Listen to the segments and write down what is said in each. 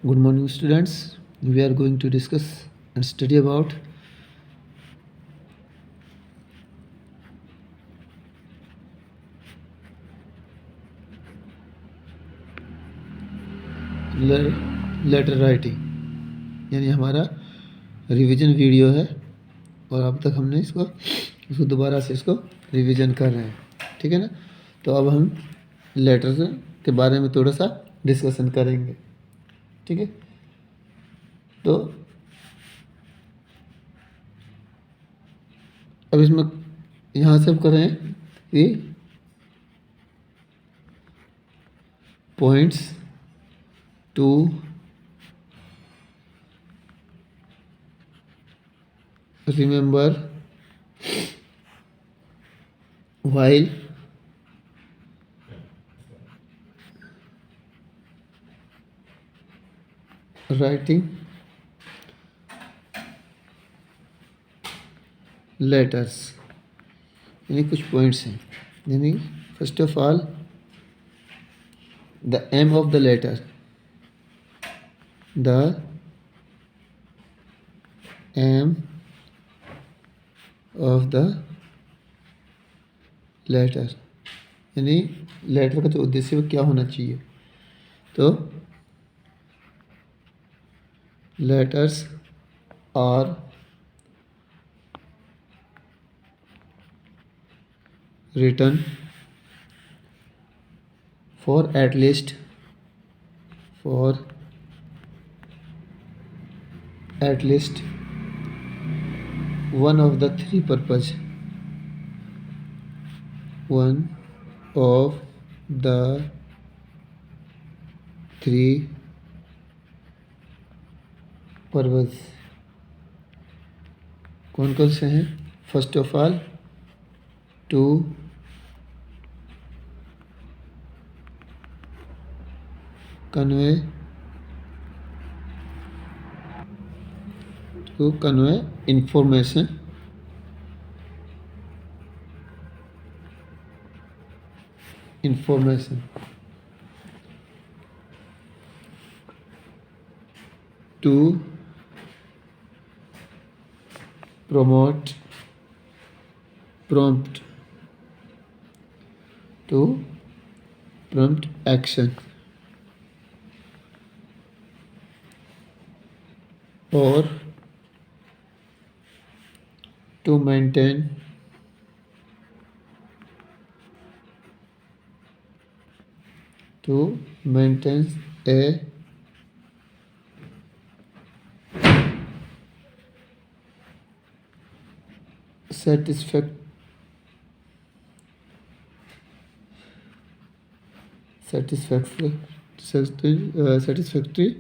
Good morning, students. We are going to discuss and study about letter writing, यानी हमारा revision video है और अब तक हमने इसको दोबारा से रिवीजन कर रहे हैं। ठीक है ना। तो अब हम लेटर्स के बारे में थोड़ा सा डिस्कशन करेंगे। ठीक है। तो अब इसमें यहाँ से हम करें कि points to remember while writing letters, यानी कुछ पॉइंट्स हैं। यानी first of all the aim of the letter, the aim of the letter, यानी लेटर का जो उद्देश्य वो क्या होना चाहिए। तो letters are written for at least one of the three purpose, one of the three purpose। कौन कौन से हैं? First of all to convey information, to prompt action, or to maintain a satisfactory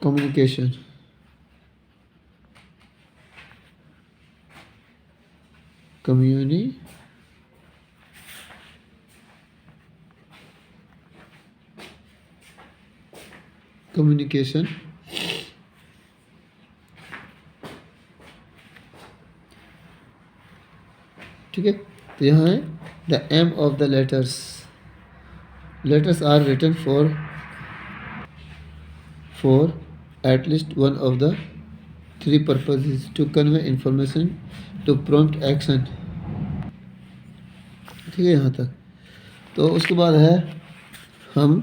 communication। communication ठीक है। तो यहाँ है the aim of the letters are written for at least one of the three purposes, to convey information, to prompt action. ठीक है यहाँ तक। तो उसके बाद है हम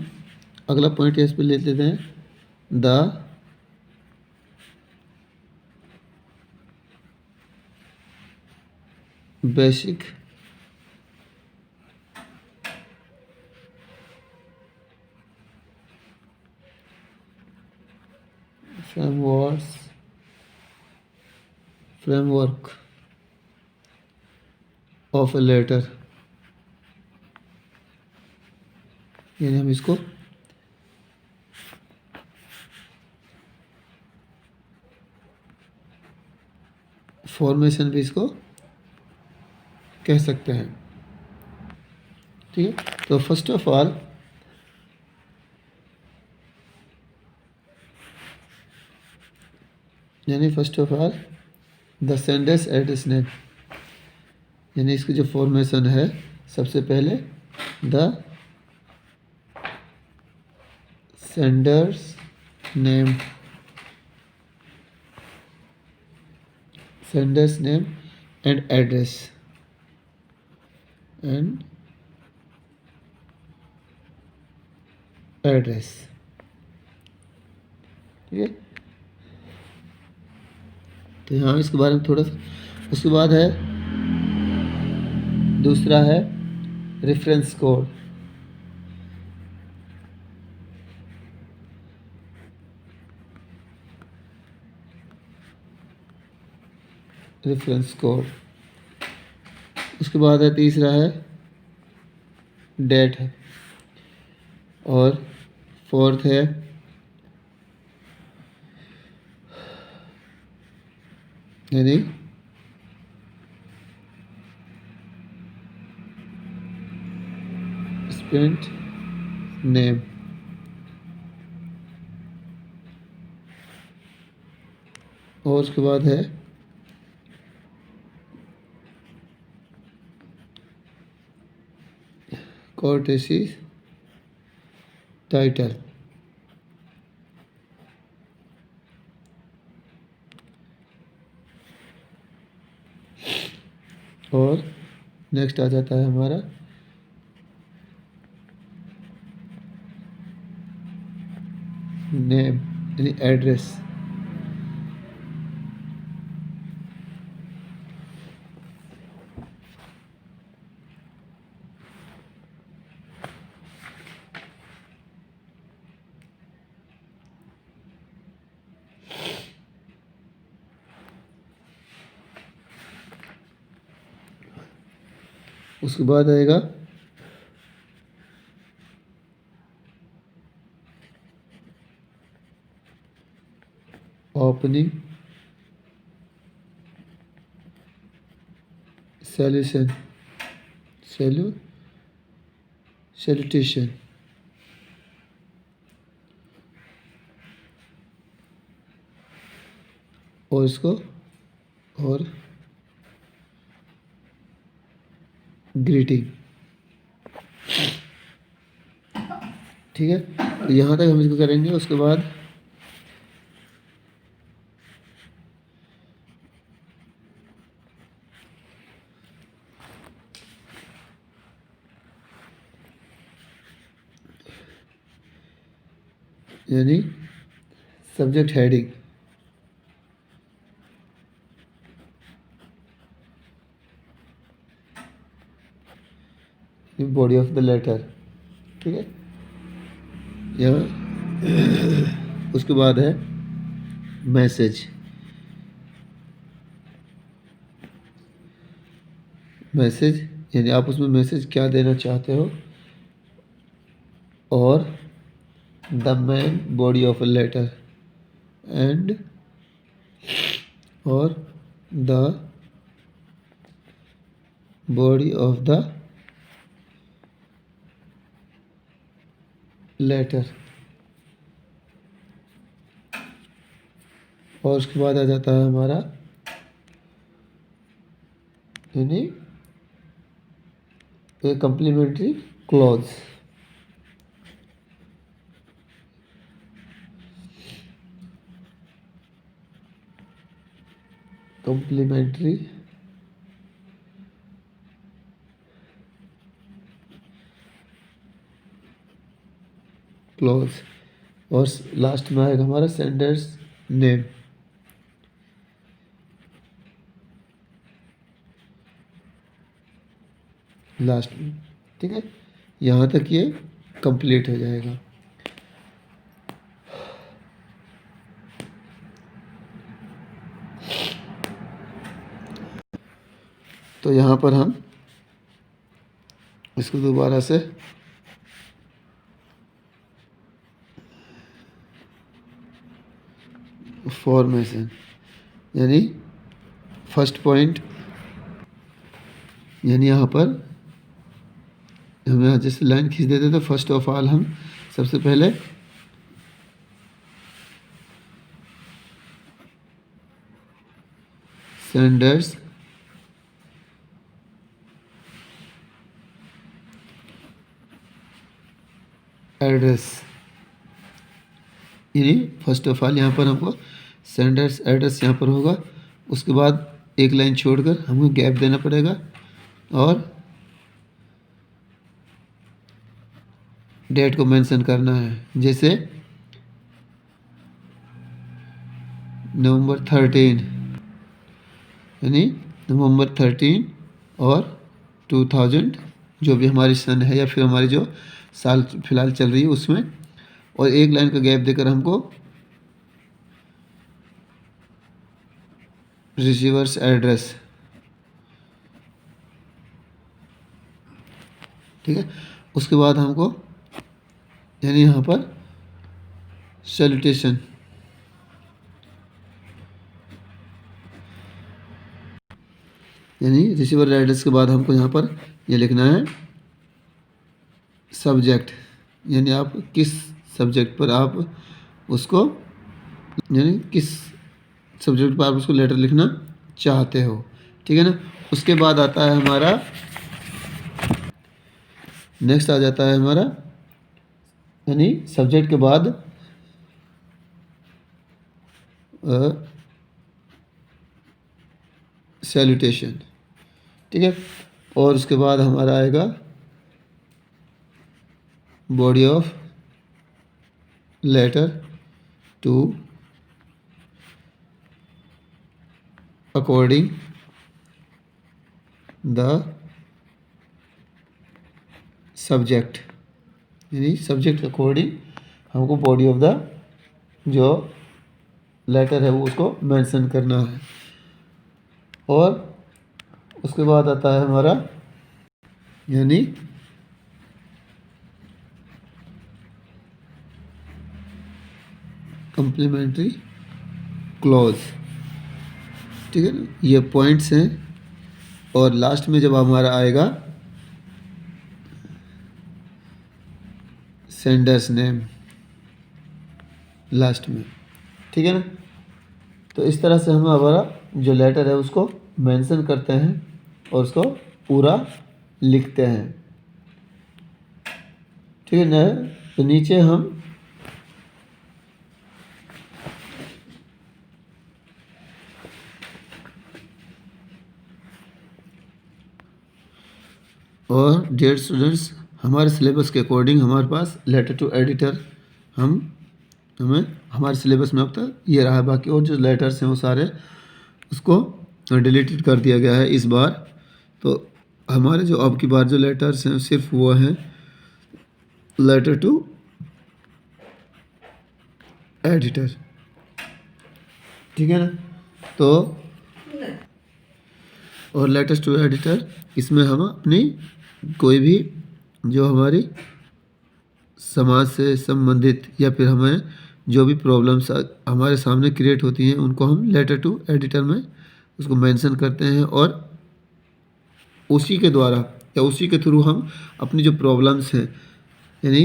अगला पॉइंट इस पे ले लेते हैं, the basic framework of a letter, यानी हम इसको फॉर्मेशन भी इसको कह सकते हैं। ठीक है। तो first of all the sender's address name, यानी इसकी जो फॉर्मेशन है, सबसे पहले the sender's name, sender's name and address, and address. ठीक है, तो यहाँ इसके बारे में थोड़ा सा। उसके बाद है दूसरा है रेफरेंस कोड। Reference code. उसके बाद है तीसरा है डेट है, और फोर्थ है यानी स्पेंट नेम। और उसके बाद है कोर्टेसी टाइटल। और नेक्स्ट आ जाता है हमारा नेम यानी एड्रेस। उसके बाद आएगा ओपनिंग सैल्यूशन, सैल्यूटेशन। और इसको और ग्रीटिंग। ठीक है, तो यहाँ तक हम इसको करेंगे। उसके बाद यानी subject heading, body of the letter. ठीक है, यहाँ उसके बाद है मैसेज। मैसेज यानी आप उसमें मैसेज क्या देना चाहते हो, और the main body of a letter and और the body of the letter. और उसके बाद आ जाता है हमारा यानी a complimentary clause. Complimentary clause. और लास्ट में आएगा हमारा सेंडर्स नेम। लास्ट में। ठीक है, यहाँ तक ये कंप्लीट हो जाएगा। तो यहाँ पर हम इसको दोबारा से फॉर्मेशन यानी फर्स्ट पॉइंट, यानी यहाँ पर हम यहाँ जैसे लाइन खींच देते तो फर्स्ट ऑफ ऑल हम सबसे पहले सेंडर्स एड्रेस यानी फर्स्ट ऑफ ऑल यहाँ पर हमको सेंडर्स एड्रेस यहाँ पर होगा, उसके बाद एक लाइन छोड़कर हमको गैप देना पड़ेगा और डेट को मेंशन करना है। जैसे नवंबर 13 यानी नवंबर 13 और 2000 जो भी हमारी सन है या फिर हमारी जो साल फिलहाल चल रही है उसमें, और एक लाइन का गैप देकर हमको रिसीवर्स एड्रेस, ठीक है। उसके बाद हमको यानी यहाँ पर सैल्यूटेशन, यानी रिसीवर एड्रेस के बाद हमको यहाँ पर ये लिखना है सब्जेक्ट, यानी आप किस सब्जेक्ट पर आप उसको, यानी किस सब्जेक्ट पर आप उसको लेटर लिखना चाहते हो, ठीक है ना। उसके बाद आता है हमारा नेक्स्ट आ जाता है हमारा, यानी सब्जेक्ट के बाद सैल्यूटेशन, ठीक है। और उसके बाद हमारा आएगा body of letter to according the subject, यानी सब्जेक्ट अकॉर्डिंग हमको बॉडी ऑफ द जो लेटर है वो उसको मेंशन करना है। और उसके बाद आता है हमारा यानी कम्प्लीमेंट्री क्लॉज, ठीक है ना। ये पॉइंट्स हैं और लास्ट में जब हमारा आएगा सेंडर्स नेम लास्ट में, ठीक है ना। तो इस तरह से हम हमारा जो लेटर है उसको मेंशन करते हैं और उसको पूरा लिखते हैं, ठीक है ना। तो नीचे हम और डियर स्टूडेंट्स, हमारे सिलेबस के अकॉर्डिंग हमारे पास लेटर टू एडिटर हमें हमारे सिलेबस में अब तक ये रहा है। बाकी और जो लेटर्स हैं वो सारे उसको डिलीटेड कर दिया गया है इस बार। तो हमारे जो अब की बार जो लेटर्स हैं सिर्फ वो हैं लेटर टू एडिटर, ठीक है ना। तो और लेटर्स टू एडिटर इसमें हम अपनी कोई भी जो हमारी समाज से संबंधित या फिर हमें जो भी प्रॉब्लम्स हमारे सामने क्रिएट होती हैं उनको हम लेटर टू एडिटर में उसको मेंशन करते हैं और उसी के द्वारा या उसी के थ्रू हम अपनी जो प्रॉब्लम्स हैं यानी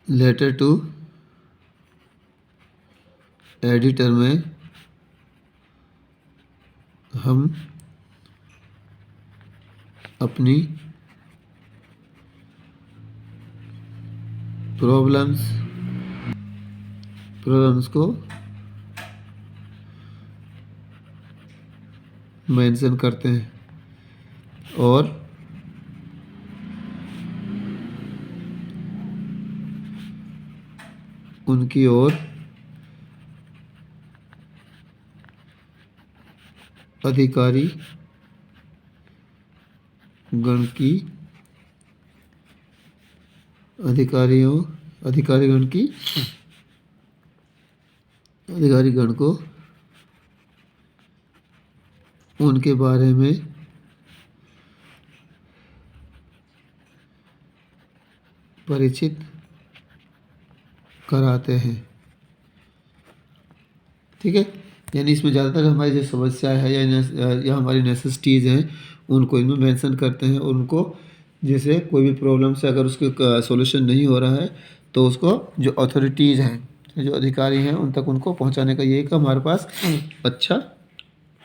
लेटर टू एडिटर में हम अपनी प्रॉब्लम्स को मेंशन करते हैं और उनकी ओर अधिकारी गण को उनके बारे में परिचित कराते हैं, ठीक है। यानी इसमें ज़्यादातर हमारी जो समस्या है या हमारी नेसेसिटीज़ हैं उनको इनमें मेंशन करते हैं और उनको जैसे कोई भी प्रॉब्लम से अगर उसका सॉल्यूशन नहीं हो रहा है तो उसको जो अथॉरिटीज़ हैं जो अधिकारी हैं उन तक उनको पहुंचाने का ये एक हमारे पास अच्छा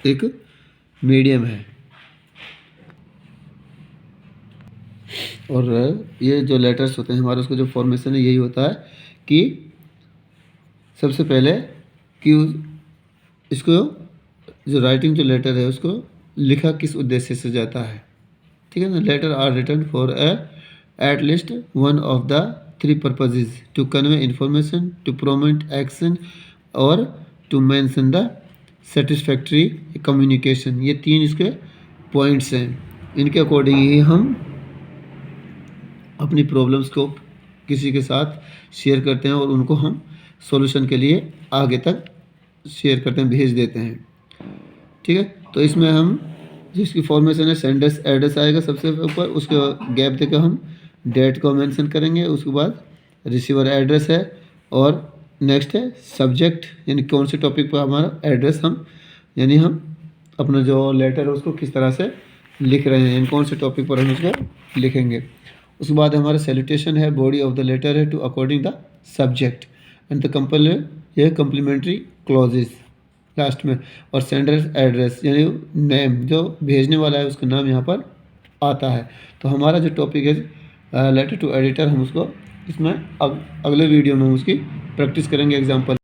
एक मीडियम है। और ये जो लेटर्स होते हैं हमारे, उसका जो फॉर्मेशन है यही होता है कि सबसे पहले कि इसको जो राइटिंग जो लेटर है उसको लिखा किस उद्देश्य से जाता है, ठीक है ना। Letter are written for at least one of the three purposes: to convey information, to promote action और to mention the satisfactory communication. ये तीन इसके पॉइंट्स हैं। इनके अकॉर्डिंग ही हम अपनी प्रॉब्लम्स को किसी के साथ शेयर करते हैं और उनको हम सॉल्यूशन के लिए आगे तक शेयर करते हैं, भेज देते हैं, ठीक है। तो इसमें हम जिसकी फॉर्मेशन है, सेंडर्स एड्रेस आएगा सबसे ऊपर, उसके गैप देकर हम डेट को मेंशन करेंगे। उसके बाद रिसीवर एड्रेस है और नेक्स्ट है सब्जेक्ट, यानी कौन से टॉपिक पर हमारा एड्रेस हम यानी हम अपना जो लेटर है उसको किस तरह से लिख रहे हैं, यानी कौन से टॉपिक पर हम उसको लिखेंगे। उसके बाद हमारा सैल्यूटेशन है, बॉडी ऑफ द लेटर है to according the subject and the complimentary clauses last में, और सेंडर एड्रेस यानी नेम, जो भेजने वाला है उसका नाम यहाँ पर आता है। तो हमारा जो टॉपिक है लेटर टू एडिटर, हम उसको इसमें अगले वीडियो में हम उसकी प्रैक्टिस करेंगे एग्जाम्पल।